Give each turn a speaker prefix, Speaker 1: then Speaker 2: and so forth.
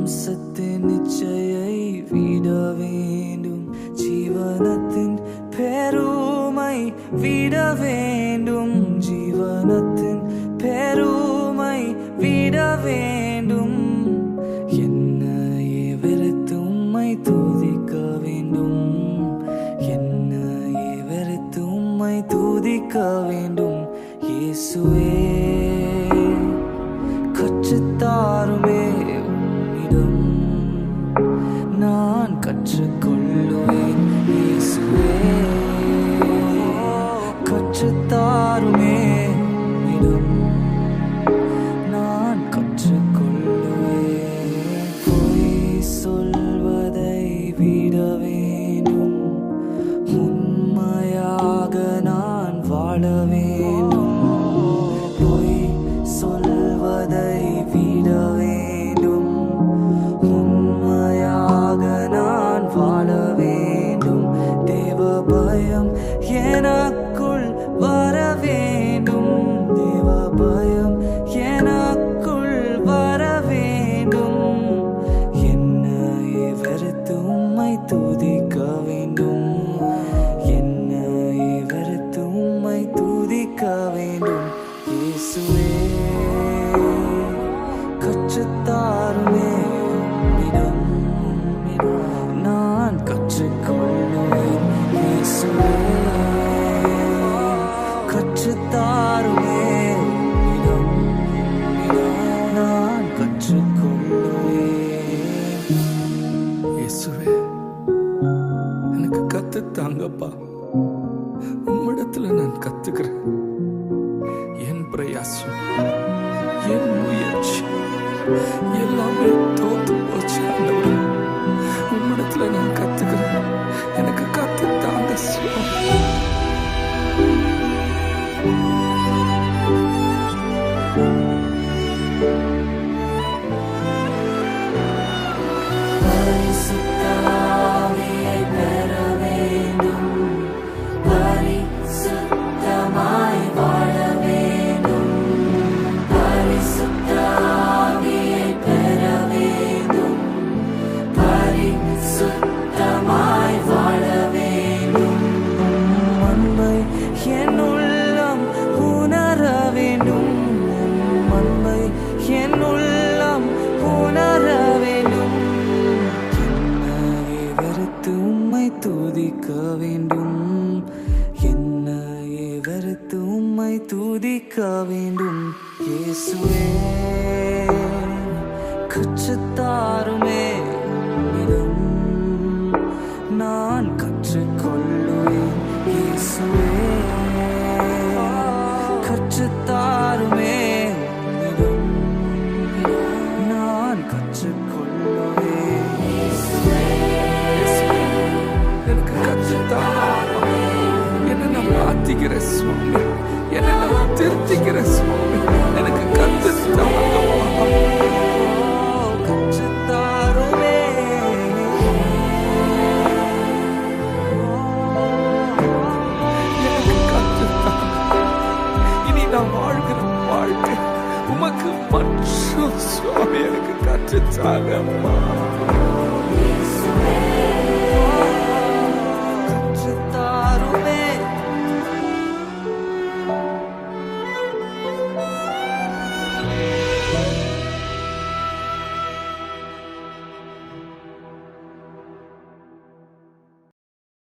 Speaker 1: மாம்சத்தின் இச்சையை விட வேண்டும், ஜீவனத்தின் பெருமை விட வேண்டும், ஜீவனத்தின் பெருமை விட வேண்டும். என்னையே வெறுத்து உம்மை துதிக்க வேண்டும், என்னையே வெறுத்து உம்மை துதிக்க வேண்டும். இயேசுவே கற்றுத்தாருமே உம்மிடம் நான் கற்றுக்கொள்ளுவேன். இயேசுவே கற்றுத்தாருமே உம்மிடம் நான் கற்றுக்கொள்ளுவேன். பொய் சொல்வதை விட வேண்டும், உண்மையாக நான் வாழ வேண்டும். பொய் சொல்வதை விட வேண்டும், உண்மையாக நான் வாழ வேண்டும். தேவ பயம் எனக்குள் வர வேண்டும், தேவ பயம் எனக்குள் வர வேண்டும். என்னையே வெறுத்து உம்மை துதிக்க வேண்டும், என்னையே வெறுத்து உம்மை துதிக்க வேண்டும். இயேசுவே கற்றுத்தாருமே உம்மிடம் நான் கற்றுக்கொள்ளுவேன். இயேசுவே கற்றுத்தாருமே உம்மிடம் நான் கற்றுக்கொள்ளுவேன்.
Speaker 2: இயேசுவே எனக்கு கத்துத்தாங்கப்பா. உம்மிடத்துல நான் கத்துக்கிறேன். என் பிரயாசம், என் முயற்சி எல்லாமே தோத்து போச்சு. ஆண்டவரே, உம்மிடத்துல நான் கத்துக்கிறேன். எனக்கு கத்துத்தாங்க சுவாமி.
Speaker 1: பரிசுத்த ஆவியை பெற வேண்டும், பரிசுத்தமாய் வாழ வேண்டும். பரிசுத்த ஆவியை பெற வேண்டும், பரிசுத்தமாய் வாழ வேண்டும். உம் அன்பை என் உள்ளம் உணர வேண்டும், உம் அன்பை என் உள்ளம் உணர வேண்டும். என்னையே வெறுத்து உம்மை துதிக்க வேண்டும், என்னையே வெறுத்து உம்மை துதிக்க வேண்டும். இயேசுவே கற்றுத்தாருமே உம்மிடம் நான் கற்றுக்கொள்ளுவேன். இயேசுவே கற்றுத்தாருமே உம்மிடம் நான் கற்றுக்கொள்ளுவேன்.
Speaker 2: எனக்கு கத்துத்தாங்க. என்ன நான் மாத்திக்கிற சுவாமி, என்ன நான் திருத்திக்கிற சுவாமி. எனக்கு கத்துத்தாங்கப்பா.
Speaker 1: கற்றுத்தாருமே
Speaker 2: எனக்கு கத்துத்தாங்க. இனி நான் வாழ்கிற வாழ்க்கை உமக்கு மற்றும் சுவாமி. எனக்கு கற்றுத்தாங்கப்பா.